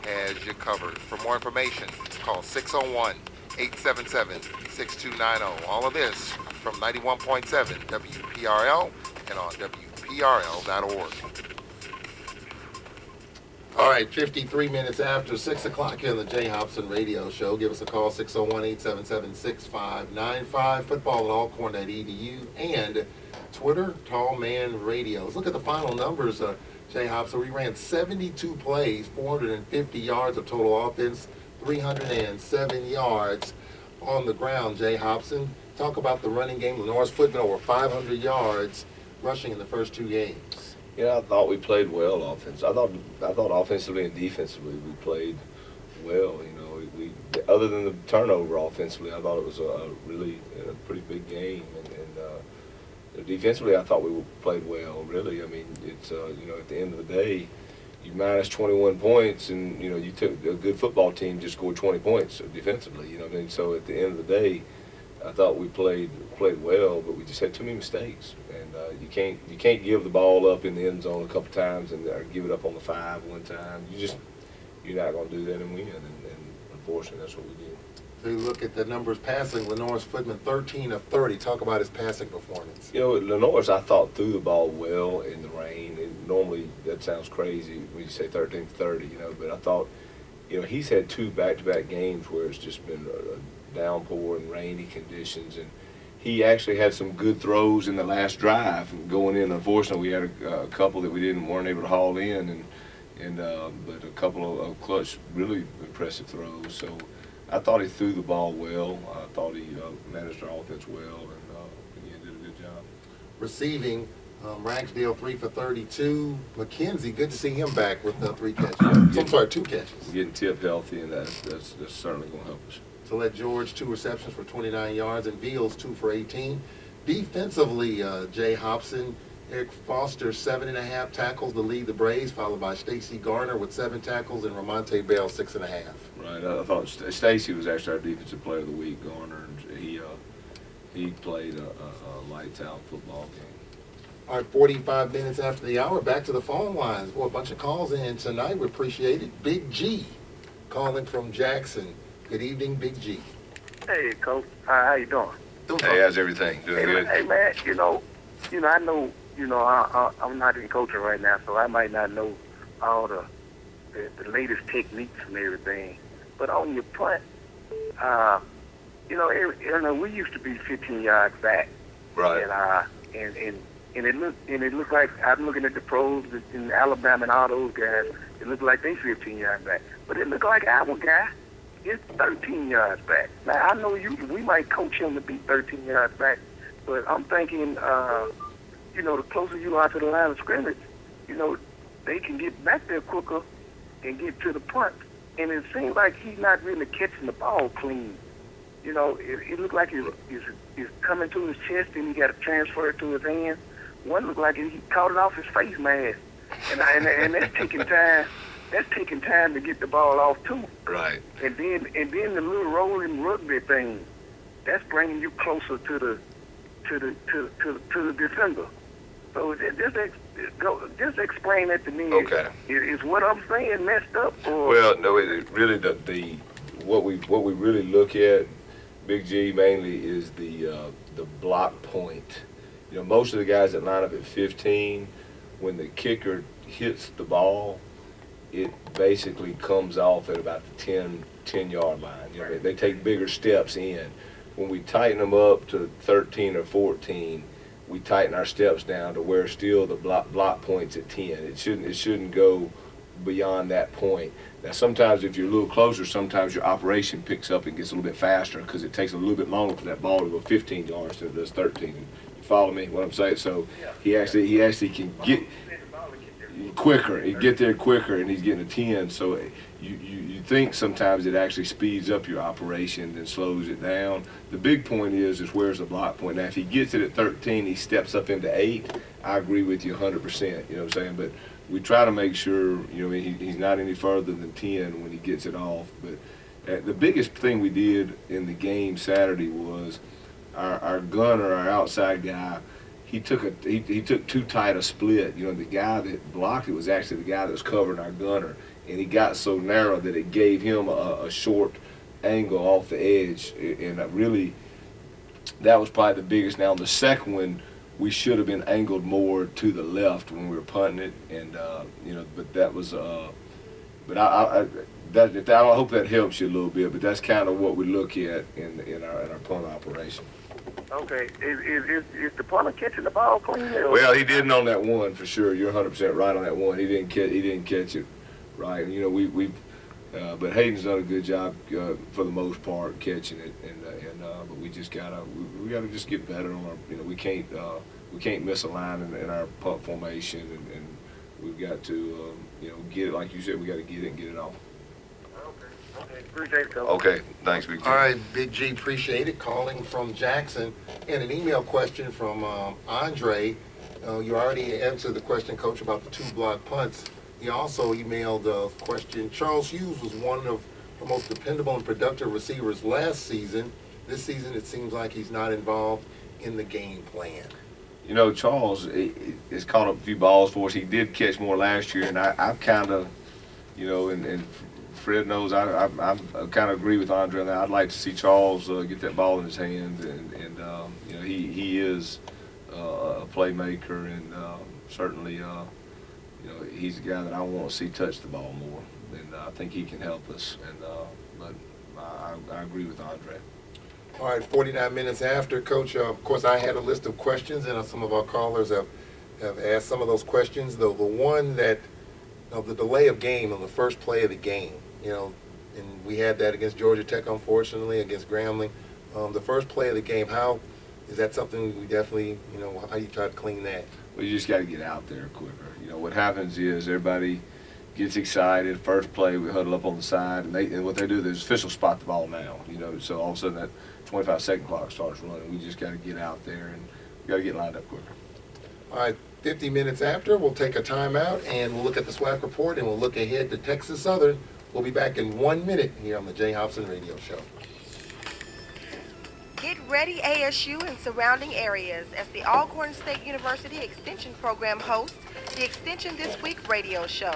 has you covered. For more information, call 601-877-6290. All of this from 91.7 WPRL and on WPRL.org. All right, 53 minutes after 6 o'clock here on the Jay Hopson Radio Show. Give us a call, 601-877-6595, football@alcorn.edu, and Twitter, Tall Man Radio. Let's look at the final numbers, Jay Hopson. We ran 72 plays, 450 yards of total offense, 307 yards on the ground, Jay Hopson. Talk about the running game. Lenore's Footman over 500 yards rushing in the first two games. Yeah, I thought we played well offense. I thought offensively and defensively we played well. You know, we other than the turnover offensively, I thought it was a really pretty big game. And defensively, I thought we played well. Really, I mean, it's you know, at the end of the day, you minus 21 points, and you know, you took a good football team just scored 20 points defensively. You know what I mean? So at the end of the day, I thought we played well, but we just had too many mistakes. And you can't give the ball up in the end zone a couple times and or give it up on the 5 one time. You're not going to do that and win. And unfortunately, that's what we did. So you look at the numbers passing. Lenore's Footman 13 of 30. Talk about his passing performance. You know, Lenore's, I thought, threw the ball well in the rain. And normally that sounds crazy when you say 13 of 30. You know, but I thought, you know, he's had 2 back-to-back games where it's just been a downpour and rainy conditions, and he actually had some good throws in the last drive going in. Unfortunately, we had a couple that we weren't able to haul in, but a couple of clutch, really impressive throws. So I thought he threw the ball well. I thought he managed our offense well, and again, did a good job. Receiving, Ragsdale 3 for 32. McKenzie, good to see him back with 3 catches. I'm sorry, 2 catches. Getting Tip healthy, and that's certainly going to help us. To let George 2 receptions for 29 yards, and Beals 2 for 18. Defensively, Jay Hopson, Eric Foster 7.5 tackles to lead the Braves, followed by Stacy Garner with 7 tackles and Ramonte Bell 6.5. Right, I thought Stacy was actually our defensive player of the week. Garner, and he played a lights out football game. All right, 45 minutes after the hour, back to the phone lines. Boy, a bunch of calls in tonight. We appreciate it. Big G calling from Jackson. Good evening, Big G. Hey, Coach. How you doing? Hey, how's everything? Doing good? Hey, man, I know, I'm not in coaching right now, so I might not know all the latest techniques and everything. But on your punt, we used to be 15 yards back. Right. And it looked like, I'm looking at the pros in Alabama and all those guys, it looked like they 15 yards back. But it looked like our guy is 13 yards back. Now, I know we might coach him to be 13 yards back, but I'm thinking, the closer you are to the line of scrimmage, they can get back there quicker and get to the punt. And it seems like he's not really catching the ball clean. It looked like it's coming to his chest and he got to transfer it to his hand. One looked like he caught it off his face mask. And that's taking time. That's taking time to get the ball off too. Right. And then the little rolling rugby thing, that's bringing you closer to the defender. So just explain that to me. Okay. Is what I'm saying messed up? Or? Well, no, it really what we really look at, Big G, mainly is the block point. Most of the guys that line up at 15, when the kicker hits the ball, it basically comes off at about the 10-yard line. They take bigger steps in. When we tighten them up to 13 or 14, we tighten our steps down to where still the block point's at 10. It shouldn't go beyond that point. Now, sometimes if you're a little closer, sometimes your operation picks up and gets a little bit faster because it takes a little bit longer for that ball to go 15 yards than it does 13. You follow me? What I'm saying? So he actually can get quicker. He get there quicker, and he's getting a 10. So you think sometimes it actually speeds up your operation and slows it down. The big point is where's the block point. Now, if he gets it at 13, he steps up into 8. I agree with you 100%. You know what I'm saying? But we try to make sure he's not any further than 10 when he gets it off. But the biggest thing we did in the game Saturday was our gunner, our outside guy. He took too tight a split. The guy that blocked it was actually the guy that was covering our gunner, and he got so narrow that it gave him a short angle off the edge. And really, that was probably the biggest. Now, the second one, we should have been angled more to the left when we were punting it, and but that was But I hope that helps you a little bit. But that's kind of what we look at in our punt operation. Okay, is the punter catching the ball clean? Well, he didn't on that one for sure. You're 100% right on that one. He didn't catch it right. And, you know, but Hayden's done a good job for the most part catching it. But we just gotta just get better on our. You know, we can't miss a line in our punt formation, and we've got to you know, get it like you said. We got to get it and get it off. Okay, appreciate it, Coach. Okay, thanks, Big G. All right, Big G, appreciate it. Calling from Jackson, and an email question from Andre. You already answered the question, Coach, about the 2 block punts. He also emailed a question. Charles Hughes was one of the most dependable and productive receivers last season. This season, it seems like he's not involved in the game plan. You know, Charles has caught up a few balls for us. He did catch more last year, and I kind of, you know, and Fred knows I kind of agree with Andre on that. I'd like to see Charles get that ball in his hand, and you know, he is a playmaker, and certainly you know, he's a guy that I want to see touch the ball more, and I think he can help us. And but I agree with Andre. All right, 49 minutes after, Coach. Of course, I had a list of questions, and some of our callers have asked some of those questions. The one that the delay of game on the first play of the game. You know, and we had that against Georgia Tech, unfortunately, against Grambling. The first play of the game, how is that something we definitely, you know, how do you try to clean that? Well, you just got to get out there quicker. You know, what happens is everybody gets excited. First play, we huddle up on the side, and what they do, there's official spot the ball now. You know, so all of a sudden that 25-second clock starts running. We just got to get out there, and we got to get lined up quicker. All right, 50 minutes after, we'll take a timeout, and we'll look at the SWAC report, and we'll look ahead to Texas Southern. We'll be back in 1 minute here on the Jay Hopson Radio Show. Get ready, ASU and surrounding areas, as the Alcorn State University Extension Program hosts the Extension This Week radio show.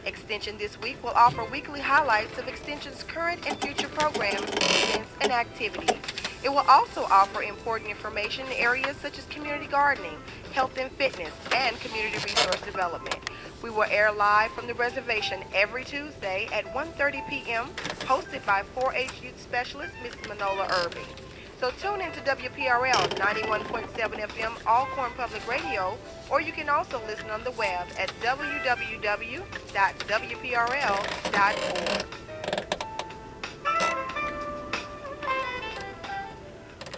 Extension This Week will offer weekly highlights of Extension's current and future programs, events, and activities. It will also offer important information in areas such as community gardening, health and fitness, and community resource development. We will air live from the reservation every Tuesday at 1:30 p.m., hosted by 4-H youth specialist Ms. Manola Irving. So tune into WPRL 91.7 FM Alcorn Public Radio, or you can also listen on the web at www.wprl.org.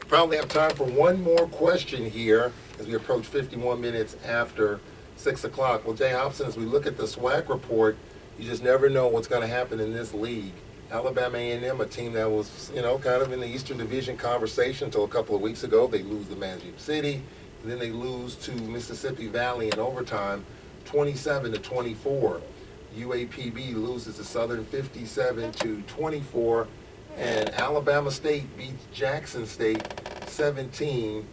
Probably have time for one more question here as we approach 51 minutes after 6 o'clock. Well, Jay Hopson, as we look at the SWAC report, you just never know what's going to happen in this league. Alabama A&M, a team that was, you know, kind of in the Eastern Division conversation until a couple of weeks ago. They lose to Manatee City, and then they lose to Mississippi Valley in overtime, 27-24. UAPB loses to Southern 57-24, and Alabama State beats Jackson State 17-12.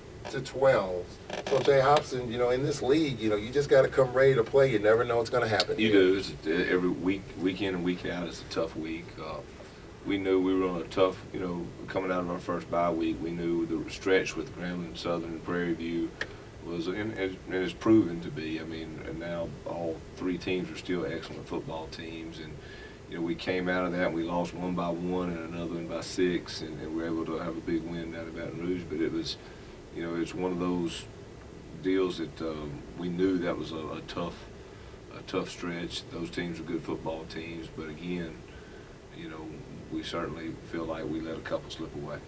So Jay Hopson, you know, in this league, you know, you just got to come ready to play. You never know what's going to happen. You do. Every week in and week out, it's a tough week. We knew we were on a tough, you know, coming out of our first bye week. We knew the stretch with Grambling, Southern, and Prairie View was, and it's proven to be. I mean, and now all 3 teams are still excellent football teams, and you know, we came out of that and we lost one by 1 and another one by 6, and we were able to have a big win down at Baton Rouge. But it was, you know, it's one of those deals that we knew that was a tough stretch. Those teams are good football teams, but again, you know, we certainly feel like we let a couple slip away.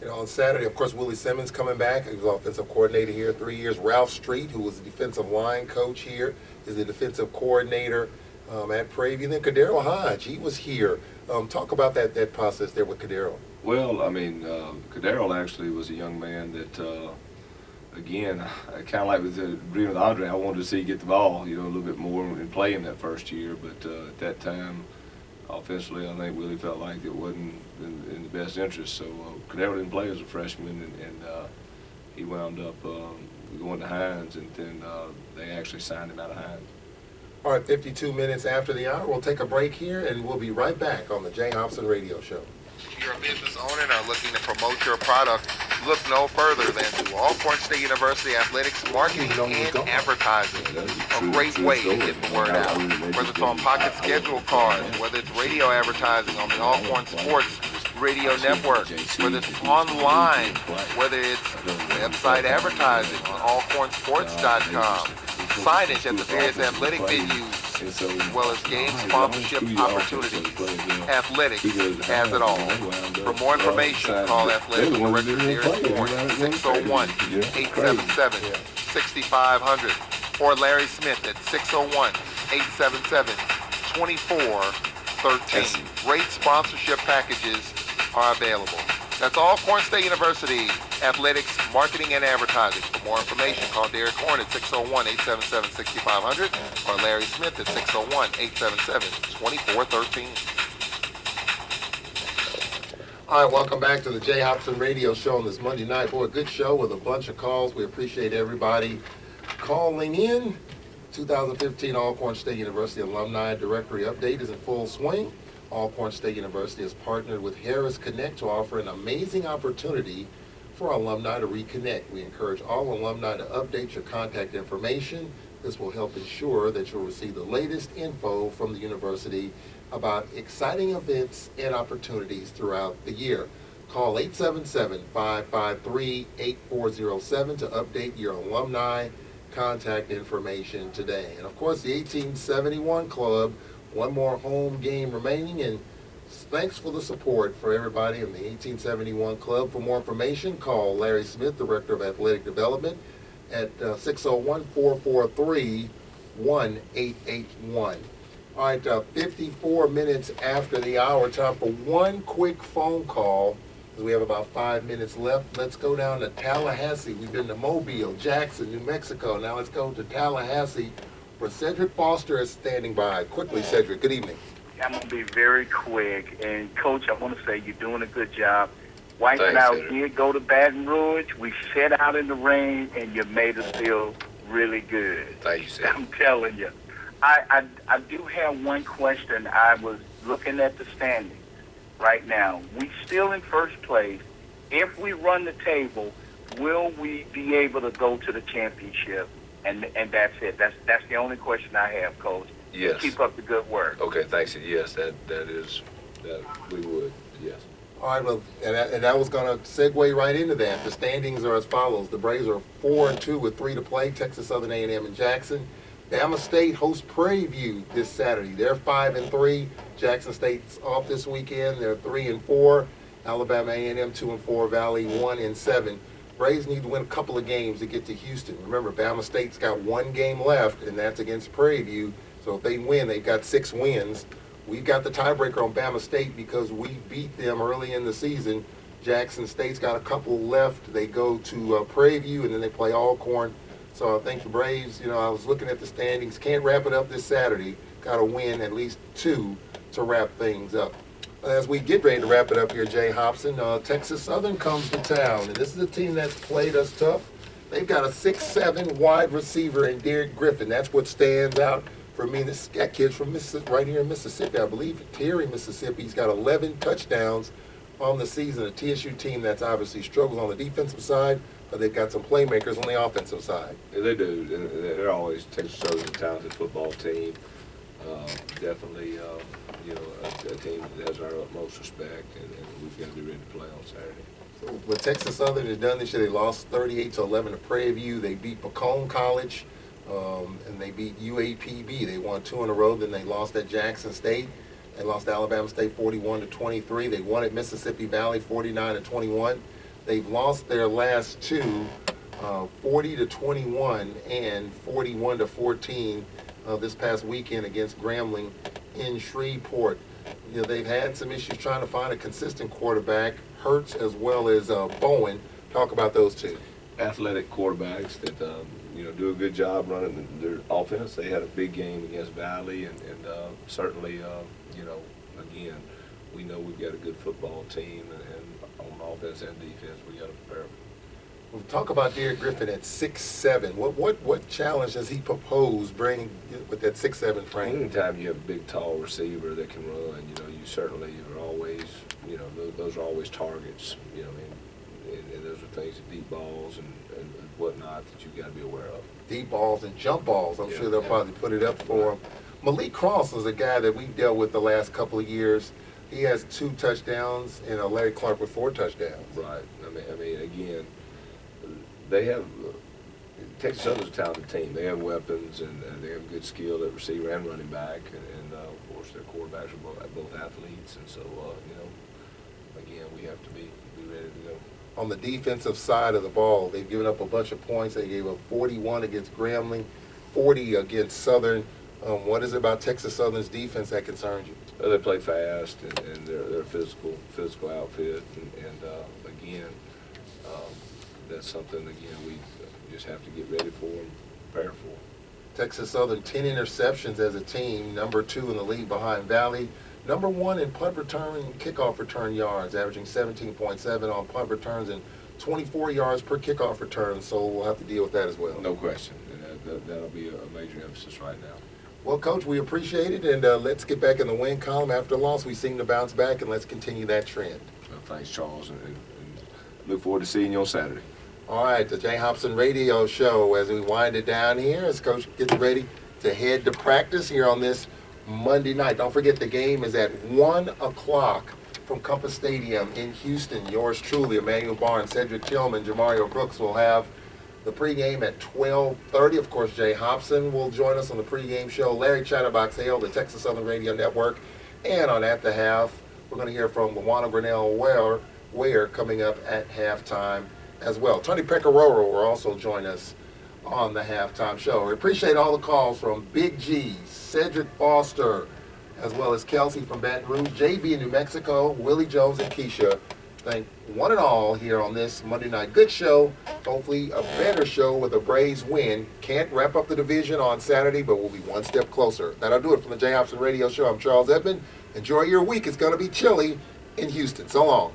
You know, on Saturday, of course, Willie Simmons coming back. He was offensive coordinator here 3 years. Ralph Street, who was the defensive line coach here, is the defensive coordinator at Prairie. And then Kadero Hodge, he was here. Talk about that process there with Kadero. Well, I mean, Kadero actually was a young man that, again, kind of like with agreeing with Andre, I wanted to see get the ball, you know, a little bit more and play him that first year. But at that time, offensively, I think Willie felt like it wasn't in the best interest. So Kadero didn't play as a freshman, and he wound up going to Hines, and then they actually signed him out of Hines. All right, 52 minutes after the hour, we'll take a break here, and we'll be right back on the Jay Hopson Radio Show. If you're a business owner and are looking to promote your product, Look no further than to Alcorn State University Athletics Marketing and Advertising. A great way to get the word out. Whether it's on pocket schedule cards, whether it's radio advertising on the Alcorn Sports Radio Network, whether it's online, whether it's website advertising on alcornsports.com, signage at the various athletic venues, as well as game sponsorship opportunities. Athletics has it all. For more information, call Athletic Director Derek Horn at 601-877-6500 or Larry Smith at 601-877-2413. Great sponsorship packages are available. That's Alcorn State University Athletics Marketing and Advertising. For more information, call Derek Horn at 601-877-6500 or Larry Smith at 601-877-2413. All right, welcome back to the Jay Hopson Radio Show on this Monday night. Boy, a good show with a bunch of calls. We appreciate everybody calling in. 2015 Alcorn State University Alumni Directory Update is in full swing. Alcorn State University has partnered with Harris Connect to offer an amazing opportunity for alumni to reconnect. We encourage all alumni to update your contact information. This will help ensure that you'll receive the latest info from the university about exciting events and opportunities throughout the year. Call 877-553-8407 to update your alumni contact information today. And of course, the 1871 Club, one more home game remaining, and thanks for the support for everybody in the 1871 Club. For more information, call Larry Smith, Director of Athletic Development, at 601-443-1881. All right, 54 minutes after the hour, time for one quick phone call, because we have about 5 minutes left. Let's go down to Tallahassee. We've been to Mobile, Jackson, New Mexico. Now let's go to Tallahassee, where Cedric Foster is standing by. Quickly, Cedric, good evening. I'm going to be very quick. And, Coach, I want to say you're doing a good job. White Thanks, and I Cedric. did go to Baton Rouge. We sat out in the rain, and you made us feel really good. Thank you, Cedric. I'm telling you. I do have one question. I was looking at the standings right now. We still in first place. If we run the table, will we be able to go to the championship? And that's it. That's the only question I have, Coach. Yes. Keep up the good work. Okay, thanks. Yes, that we would. Yes. All right, well, and that was going to segue right into that. The standings are as follows. The Braves are 4-2 with 3 to play. Texas Southern A&M and Jackson. Bama State hosts Prairie View this Saturday. They're 5-3. Jackson State's off this weekend. They're 3-4. Alabama A&M 2-4. Valley 1-7. Braves need to win a couple of games to get to Houston. Remember, Bama State's got one game left, and that's against Prairie View. So if they win, they've got 6 wins. We've got the tiebreaker on Bama State because we beat them early in the season. Jackson State's got a couple left. They go to Prairie View, and then they play Alcorn. So I think the Braves, I was looking at the standings, can't wrap it up this Saturday. Got to win at least 2 to wrap things up. As we get ready to wrap it up here, Jay Hopson, Texas Southern comes to town. And this is a team that's played us tough. They've got a 6'7" wide receiver in Derek Griffin. That's what stands out for me. This got kids from Mississippi, right here in Mississippi, I believe, Terry, Mississippi. He's got 11 touchdowns on the season. A TSU team that's obviously struggles on the defensive side, but they've got some playmakers on the offensive side. Yeah, they do. They're always Texas Southern, a talented football team. Definitely, a team that has our utmost respect, and we've got to be ready to play on Saturday. So what Texas Southern has done this year, they lost 38-11 to Prairie View. They beat Pecan College, and they beat UAPB. They won 2 in a row. Then they lost at Jackson State. They lost to Alabama State 41-23. They won at Mississippi Valley 49-21. They've lost their last 2, 40-21 and 41-14 this past weekend against Grambling in Shreveport. They've had some issues trying to find a consistent quarterback, Hurts as well as Bowen. Talk about those two. Athletic quarterbacks that do a good job running their offense. They had a big game against Valley, and certainly, again, we know we've got a good football team, and on offense and defense, we got to prepare them. We'll talk about Derek Griffin at 6'7". What challenge does he propose bringing with that 6'7" frame? Anytime you have a big, tall receiver that can run, you certainly are always, those are always targets, and those are things, deep balls and whatnot that you've got to be aware of. Deep balls and jump balls. I'm Yeah. sure they'll probably put it up for him. Malik Cross is a guy that we've dealt with the last couple of years. He has 2 touchdowns, and Larry Clark with 4 touchdowns. Right. I mean, again, they have Texas Southern's a talented team. They have weapons, and they have good skill at receiver and running back, and of course their quarterbacks are both athletes, and so again, we have to be ready to go. On the defensive side of the ball, they've given up a bunch of points. They gave up 41 against Grambling, 40 against Southern. What is it about Texas Southern's defense that concerns you? Well, they play fast, and they're a physical outfit, and again, that's something again we just have to get ready for and prepare for. Texas Southern 10 interceptions as a team, number 2 in the league behind Valley, number 1 in punt return and kickoff return yards, averaging 17.7 on punt returns and 24 yards per kickoff return. So we'll have to deal with that as well. No question, and that'll be a major emphasis right now. Well, Coach, we appreciate it, and let's get back in the win column. After a loss, we seem to bounce back, and let's continue that trend. Well, thanks, Charles, and look forward to seeing you on Saturday. All right, the Jay Hopson Radio Show as we wind it down here, as Coach gets ready to head to practice here on this Monday night. Don't forget the game is at 1 o'clock from Compass Stadium in Houston. Yours truly, Emmanuel Barnes, Cedric Tillman, Jamario Brooks will have the pregame at 12:30. Of course, Jay Hopson will join us on the pregame show. Larry Chatterbox Hale, the Texas Southern Radio Network. And on At the Half, we're going to hear from Luana Grinnell Ware coming up at halftime as well. Tony Pecoraro will also join us on the halftime show. We appreciate all the calls from Big G, Cedric Foster, as well as Kelsey from Baton Rouge, JB in New Mexico, Willie Jones and Keisha. Thank one and all here on this Monday night. Good show. Hopefully a better show with a Braves win. Can't wrap up the division on Saturday, but we'll be one step closer. That'll do it from the Jay Hopson Radio Show. I'm Charles Edmond. Enjoy your week. It's going to be chilly in Houston. So long.